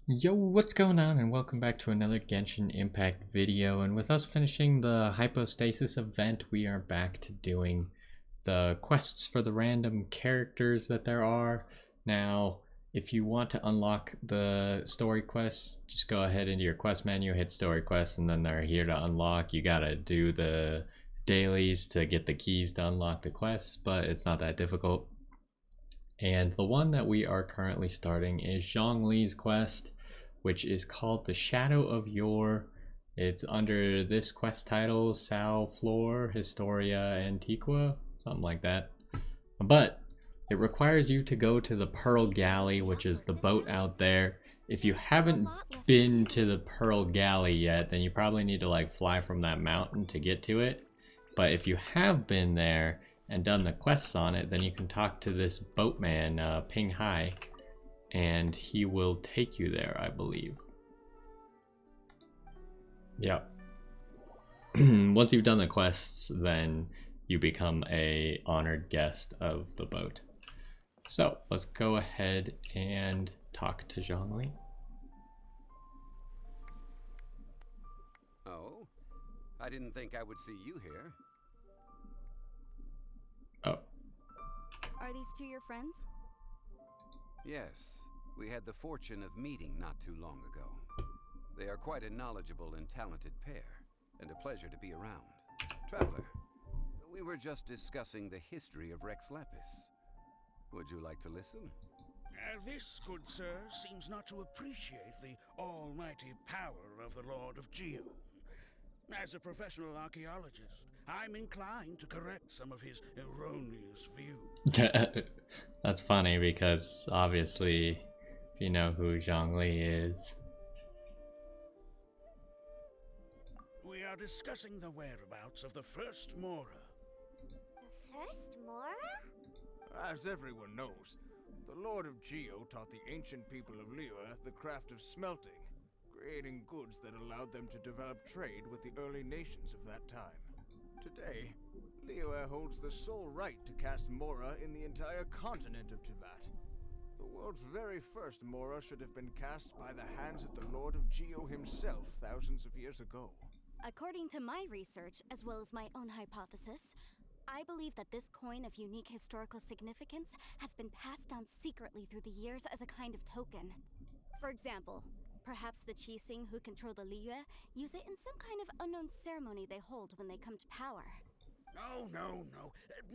Yo, what's going on, and welcome back to another Genshin Impact video. And with us finishing the hypostasis event, we are back to doing the quests for the random characters that there are. Now, if you want to unlock the story quests, just go ahead into your quest menu, hit story quests, and then they're here to unlock. You gotta do the dailies to get the keys to unlock the quests, but it's not that difficult. And the one that we are currently starting is Zhongli's quest, which is called The Shadow of Yore. It's under this quest title, Sal Flor Historia Antiqua, something like that. But it requires you to go to the Pearl Galley, which is the boat out there. If you haven't been to the Pearl Galley yet, then you probably need to like fly from that mountain to get to it. But if you have been there and done the quests on it, then you can talk to this boatman, Ping Hai, and he will take you there, I believe. Yep. Once you've done the quests, then you become a honored guest of the boat. So let's go ahead and talk to Zhongli. Oh, I didn't think I would see you here. Oh. Are these two your friends? Yes, we had the fortune of meeting not too long ago. They are quite a knowledgeable and talented pair, and a pleasure to be around. Traveler, we were just discussing the history of Rex Lapis. Would you like to listen? This, good sir, seems not to appreciate the almighty power of the Lord of Geo. As a professional archaeologist, I'm inclined to correct some of his erroneous views. That's funny because obviously you know who Zhongli is. We are discussing the whereabouts of the first Mora. The first Mora? As everyone knows, the Lord of Geo taught the ancient people of Liyue the craft of smelting, creating goods that allowed them to develop trade with the early nations of that time. Today, Liyue holds the sole right to cast Mora in the entire continent of Teyvat. The world's very first Mora should have been cast by the hands of the Lord of Geo himself thousands of years ago. According to my research, as well as my own hypothesis, I believe that this coin of unique historical significance has been passed down secretly through the years as a kind of token. For example, perhaps the Qixing who control the Liyue use it in some kind of unknown ceremony they hold when they come to power. Oh, no.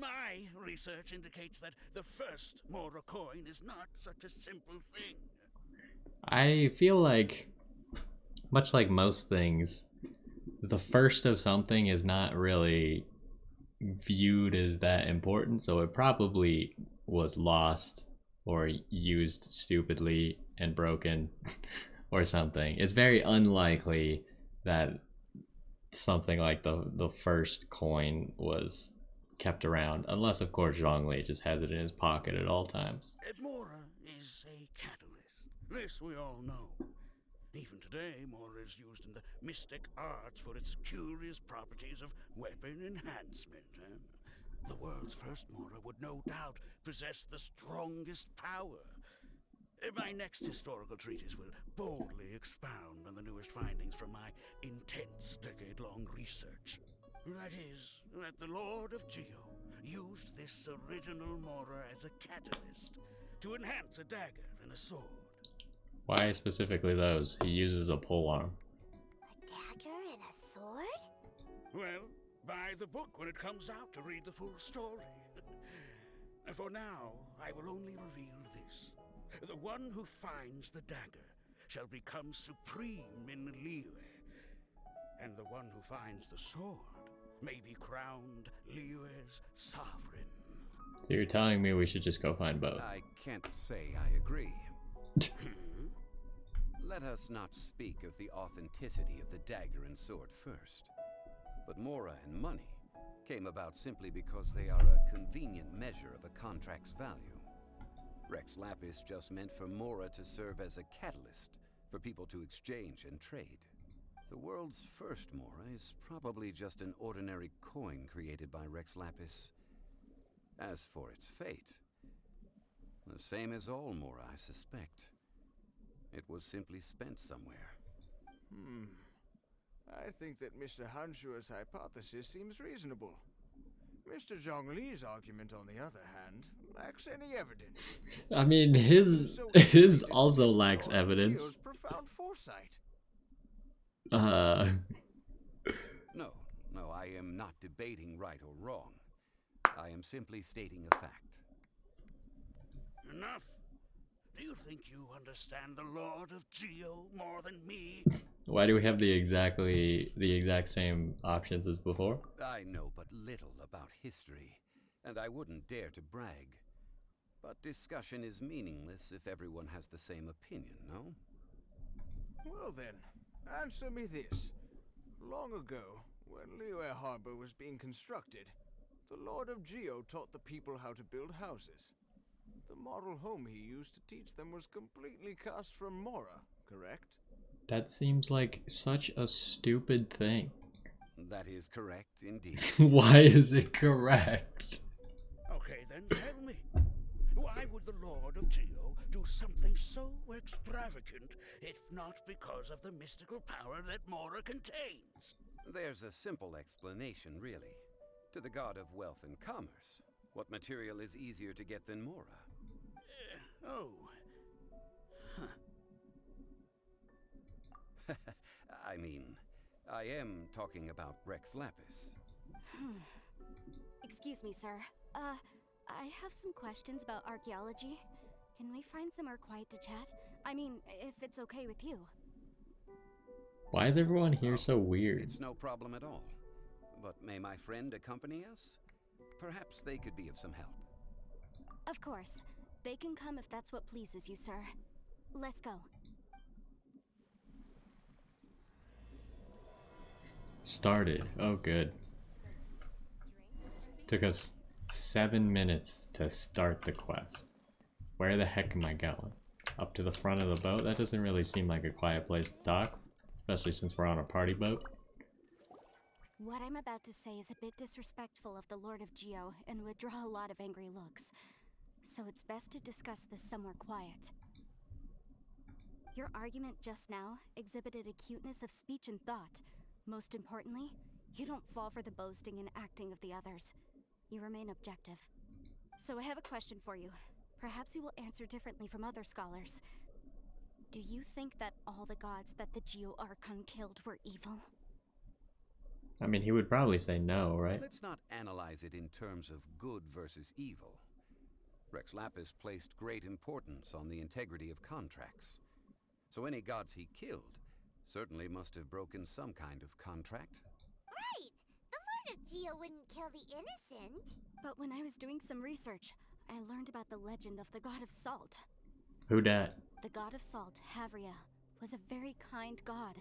My research indicates that the first Mora coin is not such a simple thing. I feel like, much like most things, the first of something is not really viewed as that important, so it probably was lost or used stupidly and broken or something. It's very unlikely that something like the first coin was kept around, unless of course Zhongli just has it in his pocket at all times. Mora is a catalyst. This we all know. Even today, Mora is used in the mystic arts for its curious properties of weapon enhancement. The world's first Mora would no doubt possess the strongest power. My next historical treatise will boldly expound on the newest findings from my intense decade-long research. That is, that the Lord of Geo used this original Mora as a catalyst to enhance a dagger and a sword. Why specifically those? He uses a polearm. A dagger and a sword? Well, buy the book when it comes out to read the full story. For now, I will only reveal this. The one who finds the dagger shall become supreme in Liyue, and the one who finds the sword may be crowned Liyue's sovereign. So you're telling me we should just go find both? I can't say I agree. Let us not speak of the authenticity of the dagger and sword first. But Mora and money came about simply because they are a convenient measure of a contract's value. Rex Lapis just meant for Mora to serve as a catalyst for people to exchange and trade. The world's first Mora is probably just an ordinary coin created by Rex Lapis. As for its fate, the same as all Mora, I suspect. It was simply spent somewhere. I think that Mr. Hanshua's hypothesis seems reasonable. Mr. Zhongli's argument, on the other hand, lacks any evidence. I mean, his So easily his also dismiss the lacks Lord of evidence. Geo's profound foresight. No, I am not debating right or wrong. I am simply stating a fact. Enough. Do you think you understand the Lord of Geo more than me? Why do we have the exact same options as before? I know but little about history, and I wouldn't dare to brag. But discussion is meaningless if everyone has the same opinion, no? Well then, answer me this. Long ago, when Liyue Harbor was being constructed, the Lord of Geo taught the people how to build houses. The model home he used to teach them was completely cast from Mora, correct? That seems like such a stupid thing. That is correct, indeed. Why is it correct? Okay, then tell me. Why would the Lord of Geo do something so extravagant, if not because of the mystical power that Mora contains? There's a simple explanation, really. To the god of wealth and commerce, what material is easier to get than Mora? Oh. Huh. I mean, I am talking Rex Lapis. Excuse me, sir. I have some questions about archaeology. Can we find somewhere quiet to chat? I mean, if it's okay with you. Why is everyone here so weird? It's no problem at all. But may my friend accompany us? Perhaps they could be of some help. Of course. They can come if that's what pleases you, sir. Let's go. Started. Oh, good. Took us 7 minutes to start the quest. Where the heck am I going? Up to the front of the boat? That doesn't really seem like a quiet place to dock, especially since we're on a party boat. What I'm about to say is a bit disrespectful of the Lord of Geo and would draw a lot of angry looks. So it's best to discuss this somewhere quiet. Your argument just now exhibited a cuteness of speech and thought. Most importantly, you don't fall for the boasting and acting of the others. You remain objective. So I have a question for you. Perhaps you will answer differently from other scholars. Do you think that all the gods that the Geo Archon killed were evil? I mean, he would probably say no, right? Let's not analyze it in terms of good versus evil. Rex Lapis placed great importance on the integrity of contracts. So any gods he killed certainly must have broken some kind of contract. Right! The Lord of Geo wouldn't kill the innocent. But when I was doing some research, I learned about the legend of the god of salt. Who dat? The god of salt, Havria, was a very kind god.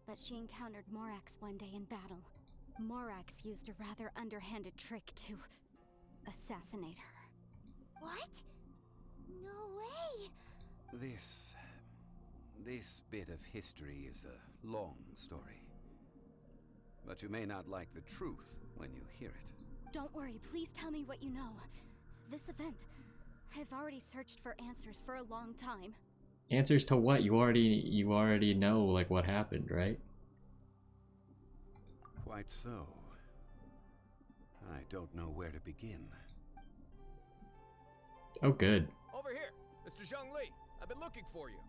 But she encountered Morax one day in battle. Morax used a rather underhanded trick to assassinate her. What? No way! This bit of history is a long story. But you may not like the truth when you hear it. Don't worry, please tell me what you know. This event, I've already searched for answers for a long time. Answers to what? You already know, like, what happened, right? Quite so. I don't know where to begin. Oh, good. Over here, Mr. Zhongli. I've been looking for you.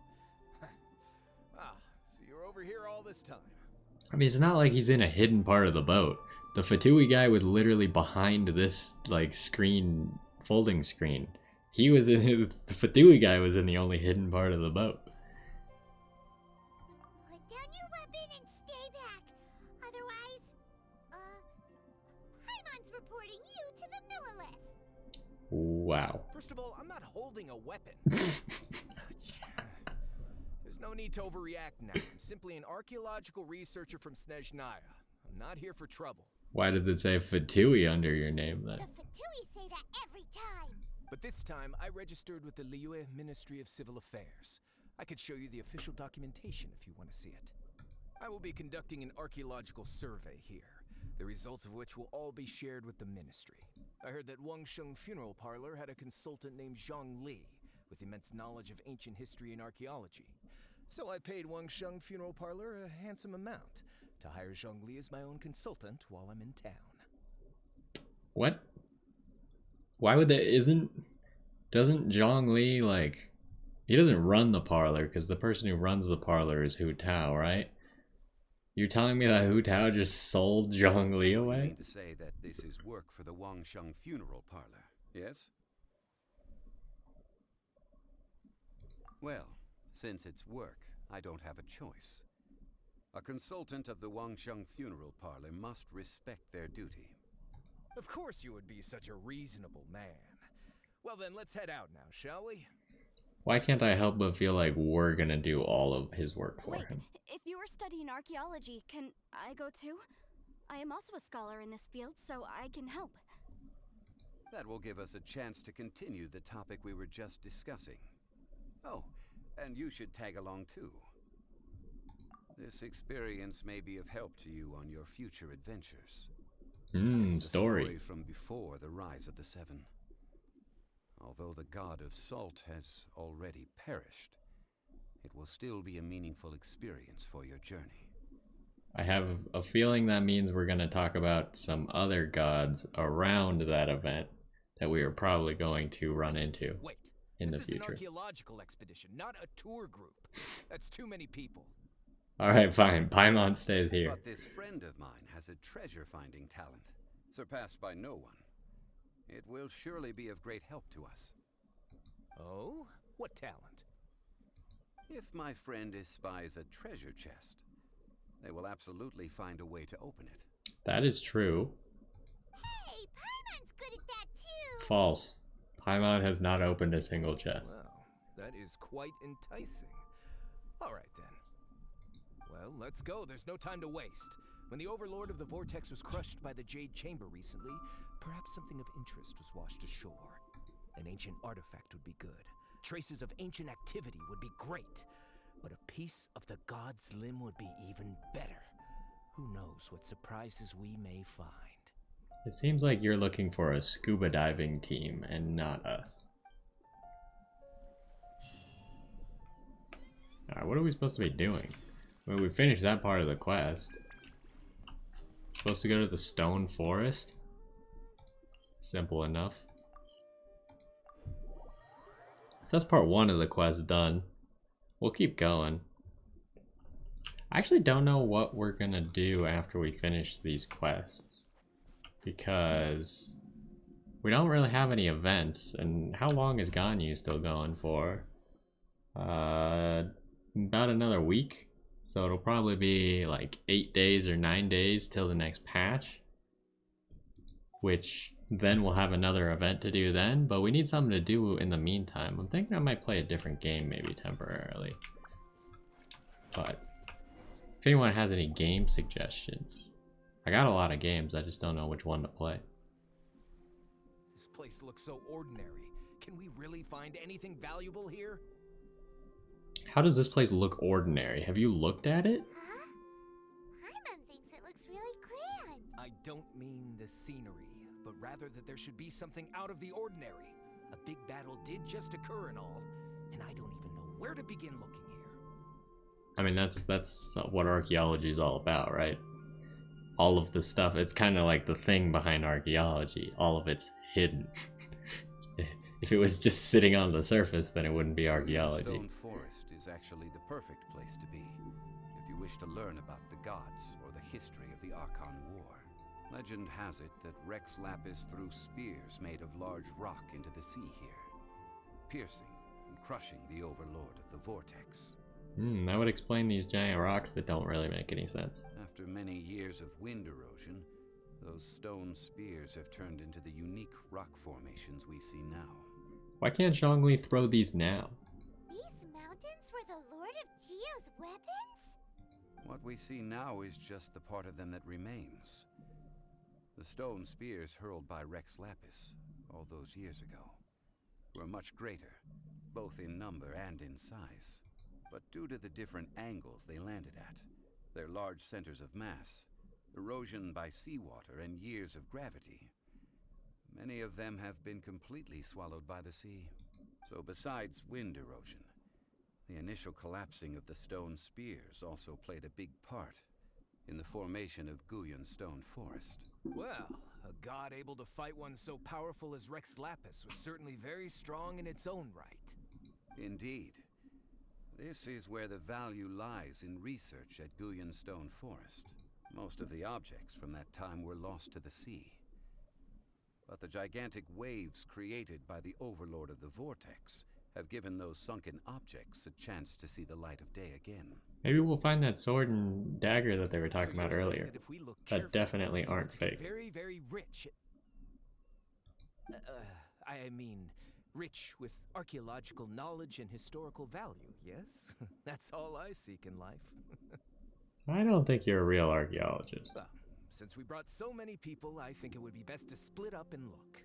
So you're over here all this time. I mean, it's not like he's in a hidden part of the boat. The Fatui guy was literally behind this, like, screen, folding screen. He was in, the Fatui guy was in the only hidden part of the boat. Put down your weapon and stay back. Otherwise, Hymon's reporting you to the Millilith. Wow. First of all, I'm not holding a weapon. There's no need to overreact now. I'm simply an archaeological researcher from Snezhnaya. I'm not here for trouble. Why does it say Fatui under your name then? The Fatui say that every time. But this time, I registered with the Liyue Ministry of Civil Affairs. I could show you the official documentation if you want to see it. I will be conducting an archaeological survey here, the results of which will all be shared with the ministry. I heard that Wangsheng Funeral Parlor had a consultant named Zhongli, with immense knowledge of ancient history and archaeology. So I paid Sheng Funeral Parlor a handsome amount to hire Zhongli as my own consultant while I'm in town. What? Why would that? Doesn't Zhongli, like, he doesn't run the parlor, because the person who runs the parlor is Hu Tao, right? You're telling me that Hu Tao just sold Zhongli So away? you mean to say that this is work for the Sheng Funeral Parlor, yes? Well, since it's work, I don't have a choice. A consultant of the Sheng Funeral Parlor must respect their duty. Of course you would be such a reasonable man. Well then, let's head out now, shall we? Why can't I help but feel like we're gonna do all of his work for Wait, him? if you are studying archaeology, can I go too? I am also a scholar in this field, so I can help. That will give us a chance to continue the topic we were just discussing. Oh, and you should tag along too. This experience may be of help to you on your future adventures. It's a story from before the rise of the Seven. Although the god of salt has already perished, it will still be a meaningful experience for your journey. I have a feeling that means we're gonna talk about some other gods around that event that we are probably going to run into in the This is an future. archaeological expedition, not a tour group. That's too many people. Alright, fine. Paimon stays here. But this friend of mine has a treasure-finding talent, surpassed by no one. It will surely be of great help to us. Oh? What talent? If my friend espies a treasure chest, they will absolutely find a way to open it. That is true. Hey, Paimon's good at that too! False. Paimon has not opened a single chest. Well, that is quite enticing. Alright then. Well, let's go. There's no time to waste. When the Overlord of the Vortex was crushed by the Jade Chamber recently, perhaps something of interest was washed ashore. An ancient artifact would be good. Traces of ancient activity would be great. But a piece of the god's limb would be even better. Who knows what surprises we may find. It seems like you're looking for a scuba diving team and not us. Alright, what are we supposed to be doing? I mean, we finished that part of the quest. Supposed to go to the stone forest? Simple enough. So that's part one of the quest done. We'll keep going. I actually don't know what we're gonna do after we finish these quests, because we don't really have any events. And how long is Ganyu still going for? About another week. So it'll probably be like 8 days or 9 days till the next patch, which then we'll have another event to do then, but we need something to do in the meantime. I'm thinking I might play a different game maybe temporarily. But if anyone has any game suggestions, I got a lot of games, I just don't know which one to play. This place looks so ordinary. Can we really find anything valuable here? How does this place look ordinary? Have you looked at it? Huh? Paimon thinks it looks really grand. I don't mean the scenery, but rather that there should be something out of the ordinary. A big battle did just occur and all, and I don't even know where to begin looking here. I mean, that's what archaeology is all about, right? All of the stuff, it's kind of like the thing behind archaeology. All of it's hidden. If it was just sitting on the surface, then it wouldn't be archaeology. Stone Forest is actually the perfect place to be, if you wish to learn about the gods or the history of the Archon War. Legend has it that Rex Lapis threw spears made of large rock into the sea here, piercing and crushing the Overlord of the Vortex. That would explain these giant rocks that don't really make any sense. After many years of wind erosion, those stone spears have turned into the unique rock formations we see now. Why can't Zhongli throw these now? These mountains were the Lord of Geo's weapons? What we see now is just the part of them that remains. The stone spears hurled by Rex Lapis all those years ago were much greater, both in number and in size. But due to the different angles they landed at, their large centers of mass, erosion by seawater, and years of gravity, many of them have been completely swallowed by the sea. So besides wind erosion, The initial collapsing of the stone spears also played a big part in the formation of Guyun Stone Forest. Well, a god able to fight one so powerful as Rex Lapis was certainly very strong in its own right. Indeed. This is where the value lies in research at Guyun Stone Forest. Most of the objects from that time were lost to the sea. But the gigantic waves created by the Overlord of the Vortex have given those sunken objects a chance to see the light of day again. Maybe we'll find that sword and dagger that they were talking about you're saying earlier. That, if we look That carefully, definitely we'll be able aren't to get fake. Very, very rich. I mean, rich with archaeological knowledge and historical value, yes? That's all I seek in life. I don't think you're a real archaeologist. Well, since we brought so many people, I think it would be best to split up and look.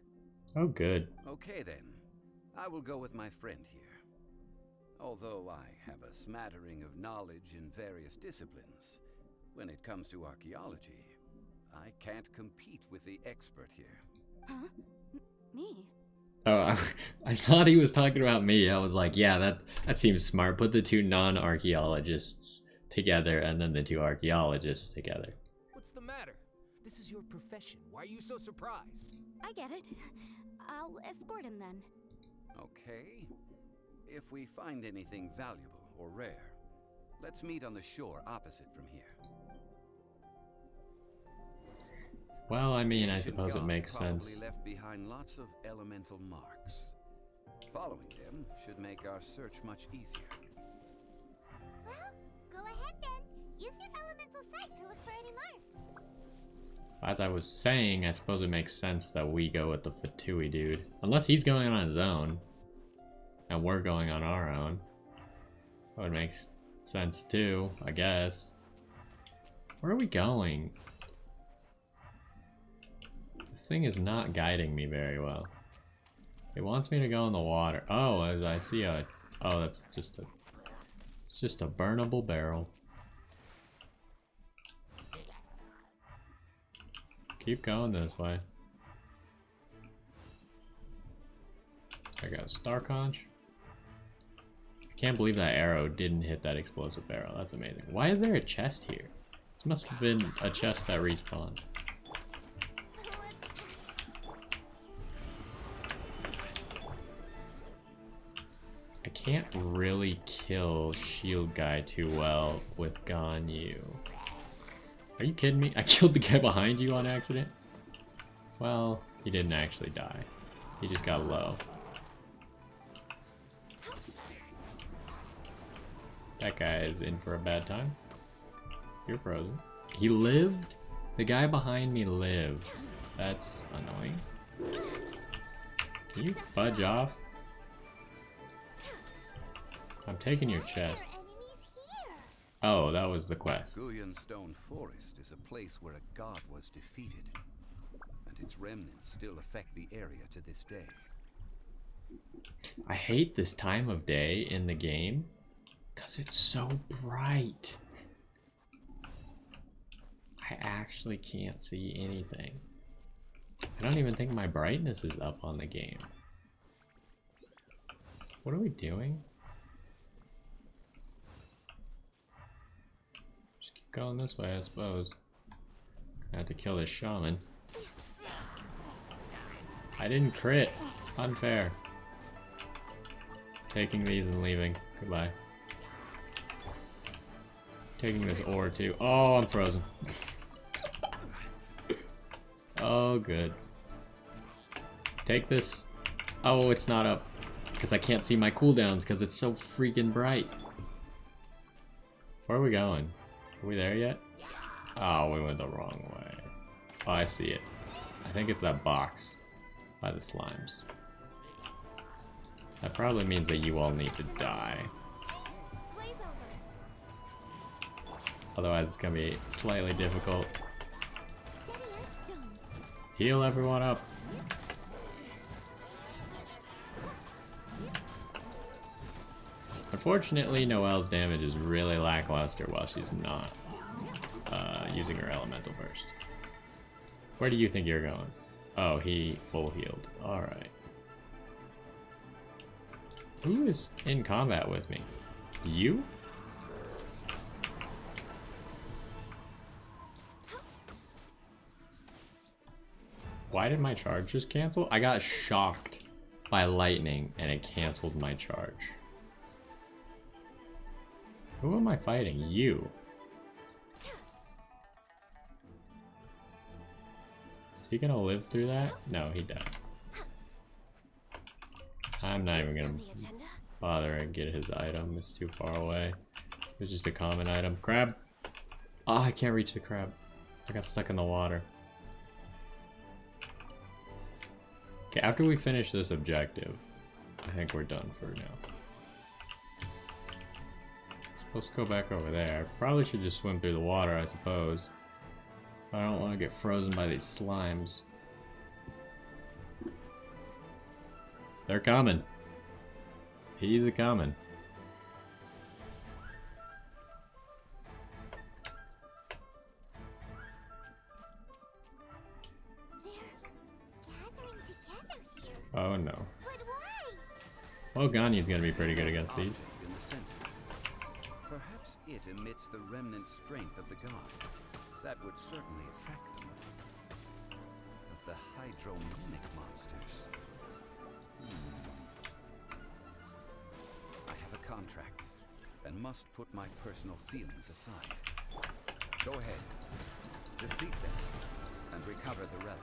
Oh, good. Okay then, I will go with my friend here. Although I have a smattering of knowledge in various disciplines, when it comes to archaeology, I can't compete with the expert here. Huh? Me? Oh, I thought he was talking about me. I was like, yeah, that seems smart. Put the two non-archaeologists together and then the two archaeologists together. What's the matter? This is your profession. Why are you so surprised? I get it. I'll escort him then. Okay. If we find anything valuable or rare, let's meet on the shore opposite from here. Well, I mean, I Ancient suppose it god makes probably sense. left behind lots of elemental marks. Following them should make our search much easier. Well, go ahead then. Use your elemental sight to look for any marks. As I was saying, I suppose it makes sense that we go with the Fatui dude. Unless he's going on his own, and we're going on our own. That would make sense too, I guess. Where are we going? This thing is not guiding me very well. It wants me to go in the water. Oh, as I see a... Oh, that's just a... It's just a burnable barrel. Keep going this way. I got a star conch. I can't believe that arrow didn't hit that explosive barrel. That's amazing. Why is there a chest here? This must have been a chest that respawned. I can't really kill shield guy too well with Ganyu. Are you kidding me? I killed the guy behind you on accident? Well, he didn't actually die. He just got low. That guy is in for a bad time. You're frozen. He lived? The guy behind me lived. That's annoying. Can you fudge off? I'm taking your chest. Oh, that was the quest. Guyun Stone Forest is a place where a god was defeated, and its remnants still affect the area to this day. I hate this time of day in the game because it's so bright. I actually can't see anything. I don't even think my brightness is up on the game. What are we doing? Just keep going this way, I suppose. I have to kill this shaman. I didn't crit. Unfair. Taking these and leaving. Goodbye. Taking this ore too. Oh, I'm frozen. Oh, good. Take this. Oh, it's not up. Because I can't see my cooldowns because it's so freaking bright. Where are we going? Are we there yet? Oh, we went the wrong way. Oh, I see it. I think it's that box by the slimes. That probably means that you all need to die. Otherwise it's gonna be slightly difficult. Heal everyone up. Unfortunately, Noelle's damage is really lackluster while she's not using her elemental burst. Where do you think you're going? Oh, he full healed. Alright. Who is in combat with me? You? Why did my charge just cancel? I got shocked by lightning and it canceled my charge. Who am I fighting? You. Is he gonna live through that? No, he died. I'm not even gonna bother and get his item. It's too far away. It's just a common item. Crab! Oh, I can't reach the crab. I got stuck in the water. Okay, after we finish this objective, I think we're done for now. Let's go back over there. Probably should just swim through the water, I suppose. I don't want to get frozen by these slimes. They're coming. He's a coming. Oh no. But why? Well, Ganya's gonna be pretty good against these. In the center. Perhaps it emits the remnant strength of the god. That would certainly attract them. But the hydromonic monsters. I have a contract and must put my personal feelings aside. Go ahead. Defeat them and recover the relic.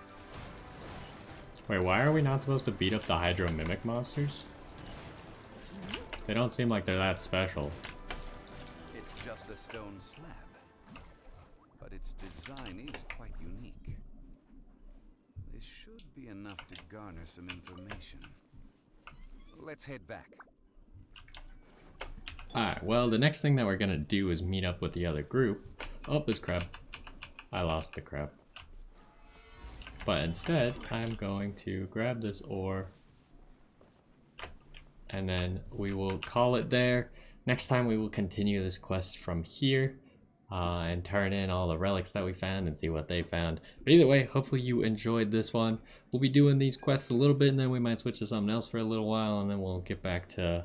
Wait, why are we not supposed to beat up the Hydro Mimic monsters? They don't seem like they're that special. It's just a stone slab, but its design is quite unique. This should be enough to garner some information. Let's head back. Alright, well, the next thing that we're gonna do is meet up with the other group. Oh, there's crab. I lost the crab. But instead, I'm going to grab this ore, and then we will call it there. Next time we will continue this quest from here, and turn in all the relics that we found and see what they found. But either way, hopefully you enjoyed this one. We'll be doing these quests a little bit, and then we might switch to something else for a little while, and then we'll get back to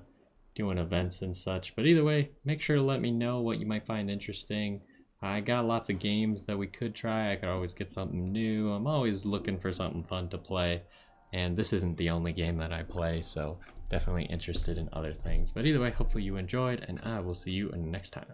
doing events and such. But either way, make sure to let me know what you might find interesting. I got lots of games that we could try. I could always get something new. I'm always looking for something fun to play. And this isn't the only game that I play, so definitely interested in other things. But either way, hopefully you enjoyed, and I will see you in the next time.